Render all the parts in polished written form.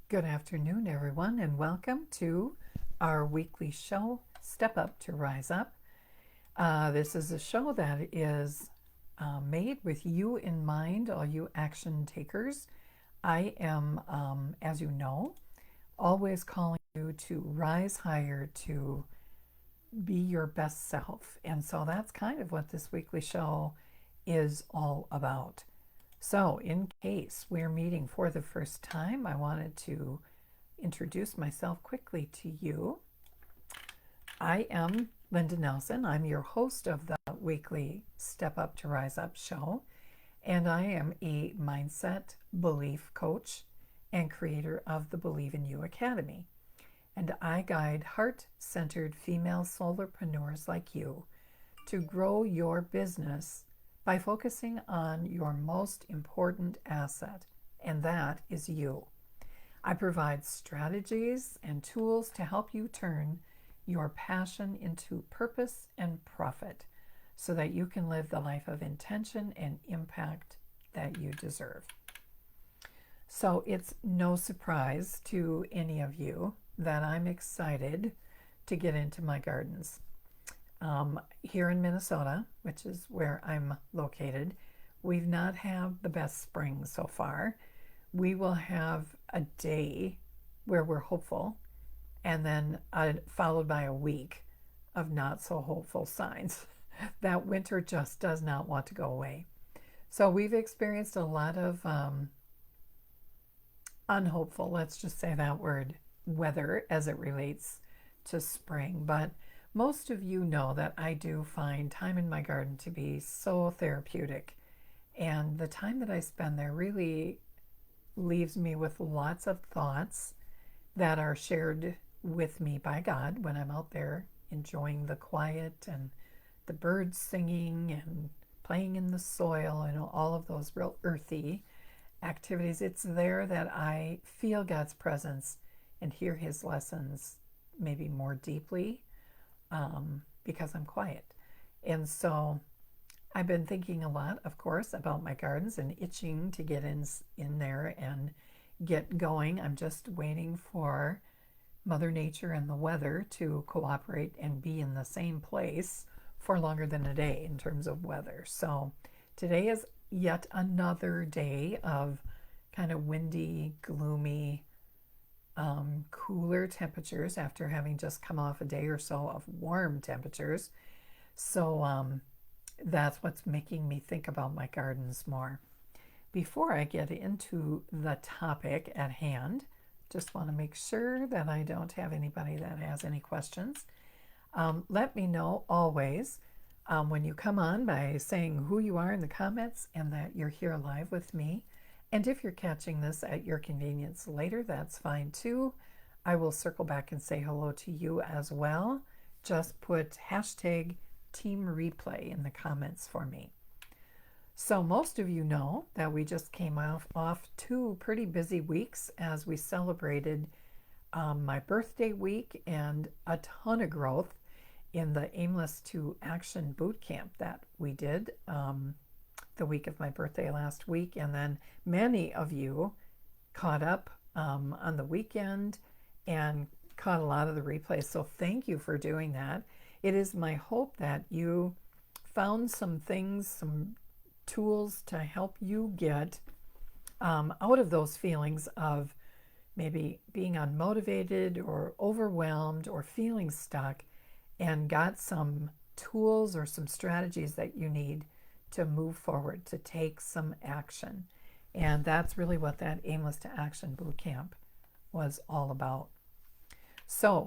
Good afternoon, everyone, and welcome to our weekly show, Step Up to Rise Up. This is a show that is made with you in mind, all you action takers. I am, as you know, always calling you to rise higher, to be your best self. And so that's kind of what this weekly show is all about. So, in case we're meeting for the first time, I wanted to introduce myself quickly to you. I am Linda Nelson. I'm your host of the weekly Step Up to Rise Up show, and I am a mindset belief coach and creator of the Believe in You Academy. And I guide heart-centered female solopreneurs like you to grow your business by focusing on your most important asset, and that is you. I provide strategies and tools to help you turn your passion into purpose and profit so that you can live the life of intention and impact that you deserve. So it's no surprise to any of you that I'm excited to get into my gardens. Here in Minnesota, which is where I'm located, we've not had the best spring so far. We will have a day where we're hopeful, and then followed by a week of not so hopeful signs. That winter just does not want to go away. So we've experienced a lot of unhopeful, let's just say that word, weather as it relates to spring. But most of you know that I do find time in my garden to be so therapeutic. And the time that I spend there really leaves me with lots of thoughts that are shared with me by God when I'm out there enjoying the quiet and the birds singing and playing in the soil and all of those real earthy activities. It's there that I feel God's presence and hear his lessons maybe more deeply because I'm quiet. And so I've been thinking a lot, of course, about my gardens and itching to get in there and get going. I'm just waiting for Mother Nature and the weather to cooperate and be in the same place for longer than a day in terms of weather. So today is yet another day of kind of windy, gloomy, cooler temperatures after having just come off a day or so of warm temperatures. So that's what's making me think about my gardens more. Before I get into the topic at hand, just want to make sure that I don't have anybody that has any questions. Let me know always when you come on by saying who you are in the comments and that you're here live with me. And if you're catching this at your convenience later, that's fine too. I will circle back and say hello to you as well. Just put hashtag Team Replay in the comments for me. So most of you know that we just came off 2 pretty busy weeks as we celebrated my birthday week and a ton of growth in the Aimless to Action boot camp that we did the week of my birthday last week. And then many of you caught up on the weekend and caught a lot of the replays. So thank you for doing that. It is my hope that you found some things, some tools to help you get out of those feelings of maybe being unmotivated or overwhelmed or feeling stuck, and got some tools or some strategies that you need to move forward, to take some action. And that's really what that Aimless to Action boot camp was all about. So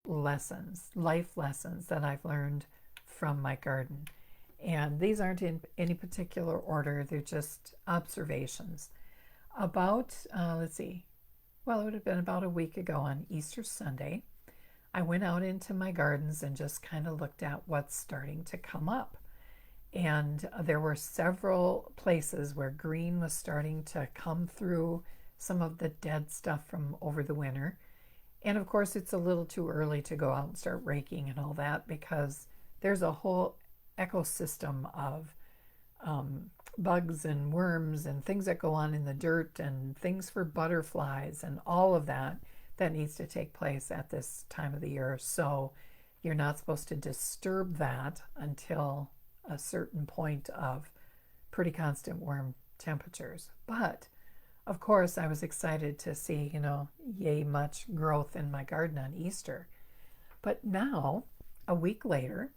life lessons that I've learned from my garden. And these aren't in any particular order, they're just observations. About, let's see, well, it would have been about a week ago on Easter Sunday, I went out into my gardens and just kind of looked at what's starting to come up. And there were several places where green was starting to come through some of the dead stuff from over the winter. And of course, it's a little too early to go out and start raking and all that because there's a whole ecosystem of bugs and worms and things that go on in the dirt and things for butterflies and all of that that needs to take place at this time of the year. So you're not supposed to disturb that until a certain point of pretty constant warm temperatures. But of course, I was excited to see, yay much growth in my garden on Easter. But now, a week later,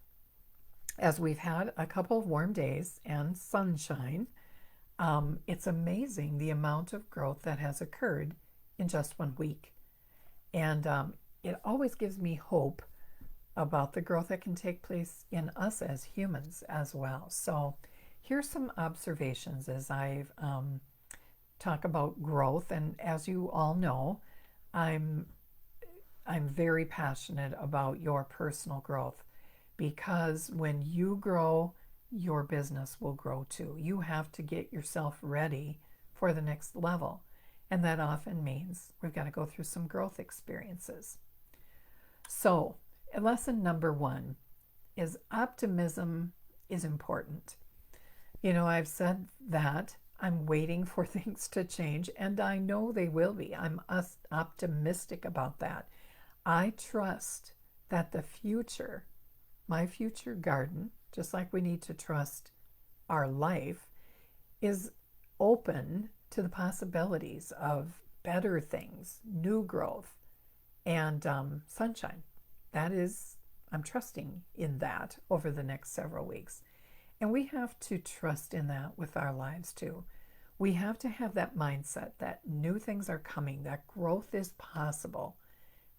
as we've had a couple of warm days and sunshine, it's amazing the amount of growth that has occurred in just 1 week. And it always gives me hope about the growth that can take place in us as humans as well. So here's some observations as I've talk about growth. And as you all know, I'm very passionate about your personal growth, because when you grow, your business will grow too. You have to get yourself ready for the next level. And that often means we've got to go through some growth experiences. So, lesson number 1 is optimism is important. I've said that I'm waiting for things to change, and I know they will be. I'm optimistic about that. I trust that the future, my future garden, just like we need to trust our life, is open to the possibilities of better things, new growth, and sunshine. That is, I'm trusting in that over the next several weeks. And we have to trust in that with our lives too. We have to have that mindset that new things are coming, that growth is possible,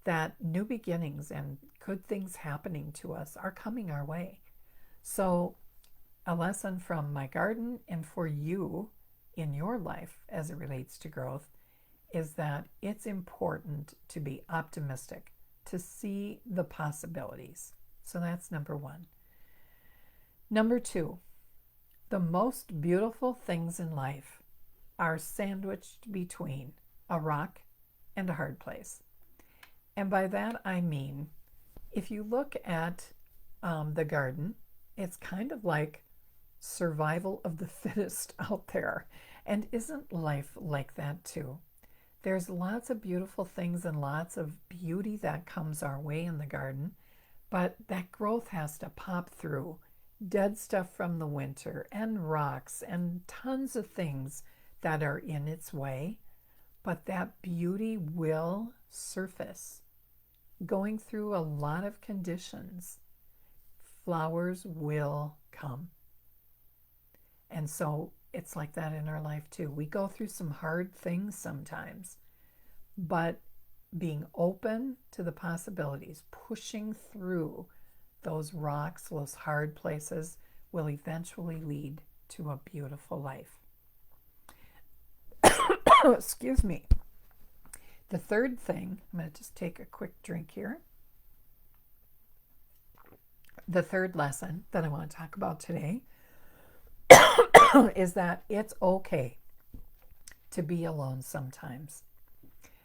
that new beginnings and good things happening to us are coming our way. So, a lesson from my garden and for you in your life as it relates to growth is that it's important to be optimistic, to see the possibilities. So that's number 1. Number 2, the most beautiful things in life are sandwiched between a rock and a hard place. And by that I mean, if you look at the garden, it's kind of like survival of the fittest out there. And isn't life like that too? There's lots of beautiful things and lots of beauty that comes our way in the garden, but that growth has to pop through dead stuff from the winter and rocks and tons of things that are in its way. But that beauty will surface. Going through a lot of conditions, flowers will come. And so it's like that in our life too. We go through some hard things sometimes, but being open to the possibilities, pushing through those rocks, those hard places, will eventually lead to a beautiful life. Excuse me. The third thing, I'm going to just take a quick drink here. The third lesson that I want to talk about today is that it's okay to be alone sometimes.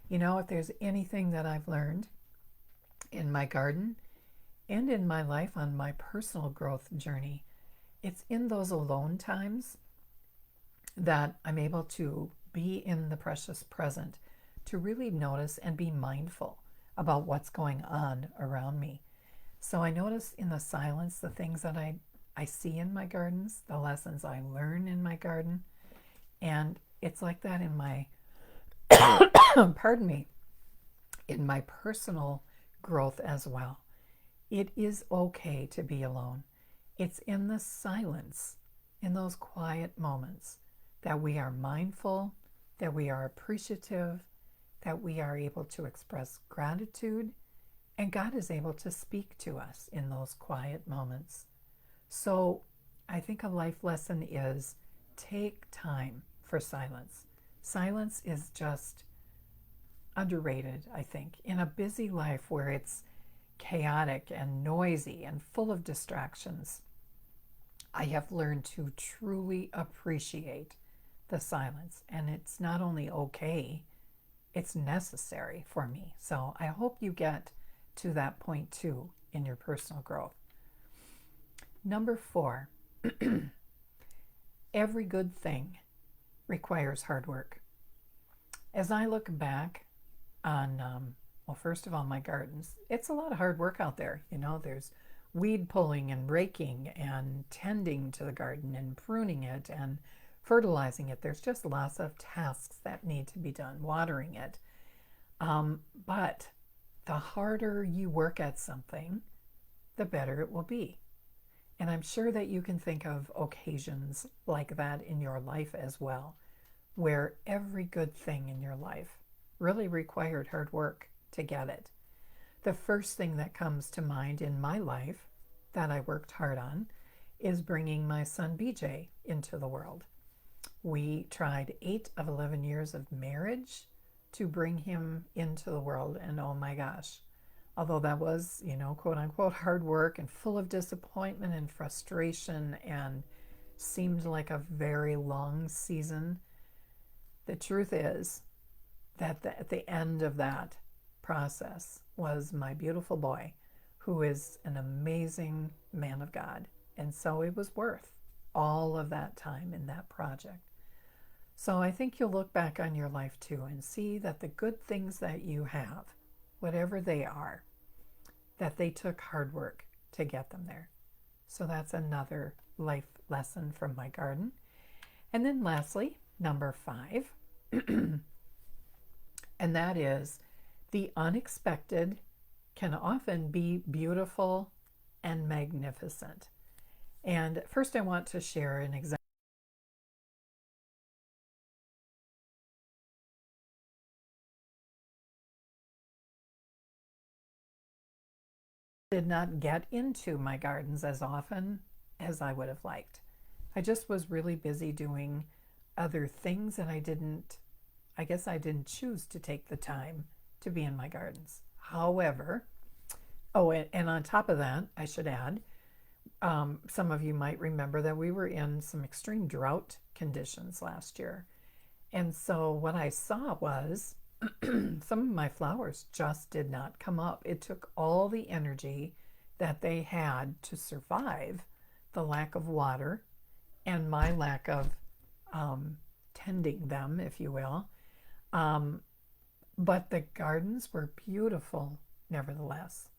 If there's anything that I've learned in my garden and in my life on my personal growth journey, it's in those alone times that I'm able to be in the precious present, to really notice and be mindful about what's going on around me. So I notice in the silence the things that I see in my gardens, the lessons I learn in my garden, and it's like that in my, pardon me, in my personal growth as well. It is okay to be alone. It's in the silence, in those quiet moments, that we are mindful, that we are appreciative, that we are able to express gratitude, and God is able to speak to us in those quiet moments. So I think a life lesson is take time for silence. Silence is just underrated, I think. In a busy life where it's chaotic and noisy and full of distractions, I have learned to truly appreciate the silence. And it's not only okay, it's necessary for me. So I hope you get to that point too in your personal growth. Number 4, Every good thing requires hard work. As I look back on, well, first of all, my gardens, it's a lot of hard work out there. There's weed pulling and raking and tending to the garden and pruning it and fertilizing it. There's just lots of tasks that need to be done, watering it. But the harder you work at something, the better it will be. And I'm sure that you can think of occasions like that in your life as well, where every good thing in your life really required hard work to get it. The first thing that comes to mind in my life that I worked hard on is bringing my son BJ into the world. We tried 8 of 11 years of marriage to bring him into the world, and oh my gosh, although that was, quote unquote, hard work and full of disappointment and frustration and seemed like a very long season, the truth is that at the end of that process was my beautiful boy, who is an amazing man of God. And so it was worth all of that time in that project. So I think you'll look back on your life too and see that the good things that you have, whatever they are, that they took hard work to get them there. So that's another life lesson from my garden. And then lastly, number 5, and that is the unexpected can often be beautiful and magnificent. And first I want to share an example. Did not get into my gardens as often as I would have liked. I just was really busy doing other things, and I guess I didn't choose to take the time to be in my gardens. However, and on top of that, I should add, some of you might remember that we were in some extreme drought conditions last year. And so what I saw was some of my flowers just did not come up. It took all the energy that they had to survive the lack of water and my lack of tending them, if you will. But the gardens were beautiful nevertheless.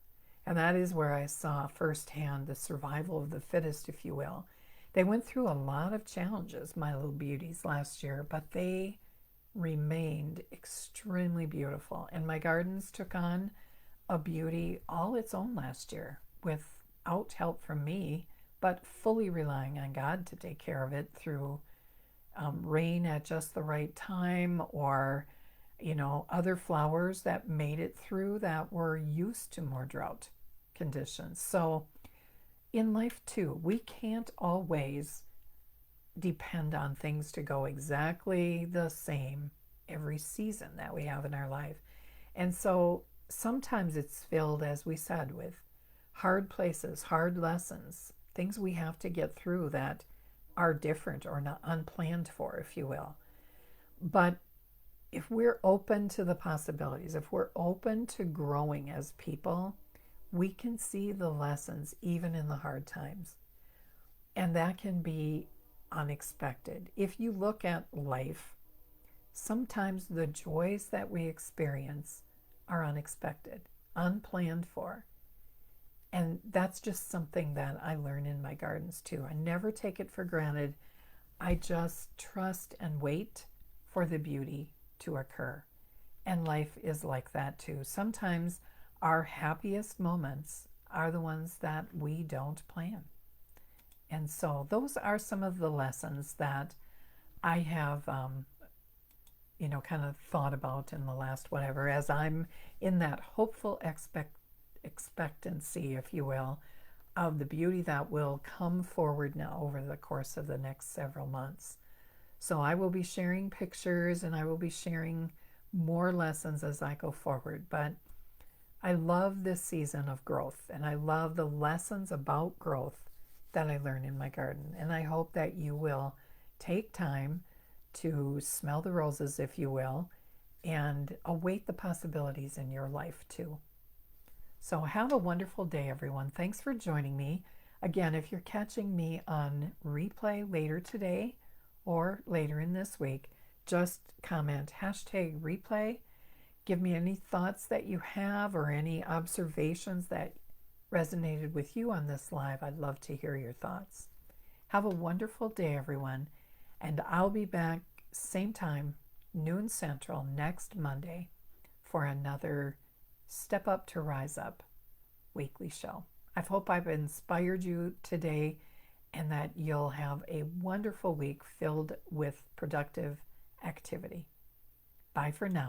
And that is where I saw firsthand the survival of the fittest, if you will. They went through a lot of challenges, my little beauties, last year, but they remained extremely beautiful. And my gardens took on a beauty all its own last year without help from me, but fully relying on God to take care of it through rain at just the right time, or other flowers that made it through that were used to more drought conditions. So in life too, we can't always depend on things to go exactly the same every season that we have in our life. And so sometimes it's filled, as we said, with hard places, hard lessons, things we have to get through that are different or not unplanned for, if you will. But if we're open to the possibilities, if we're open to growing as people, we can see the lessons even in the hard times. And that can be unexpected. If you look at life, sometimes the joys that we experience are unexpected, unplanned for. And that's just something that I learn in my gardens too. I never take it for granted. I just trust and wait for the beauty to occur. And life is like that too. Sometimes our happiest moments are the ones that we don't plan. And so those are some of the lessons that I have, kind of thought about in the last whatever, as I'm in that hopeful expectancy, if you will, of the beauty that will come forward now over the course of the next several months. So I will be sharing pictures and I will be sharing more lessons as I go forward. But I love this season of growth, and I love the lessons about growth that I learn in my garden. And I hope that you will take time to smell the roses, if you will, and await the possibilities in your life too. So have a wonderful day, everyone. Thanks for joining me. Again, if you're catching me on replay later today, or later in this week, just comment hashtag replay. Give me any thoughts that you have or any observations that resonated with you on this live. I'd love to hear your thoughts. Have a wonderful day, everyone, and I'll be back same time, noon Central, next Monday for another Step Up to Rise Up weekly show. I hope I've inspired you today and that you'll have a wonderful week filled with productive activity. Bye for now.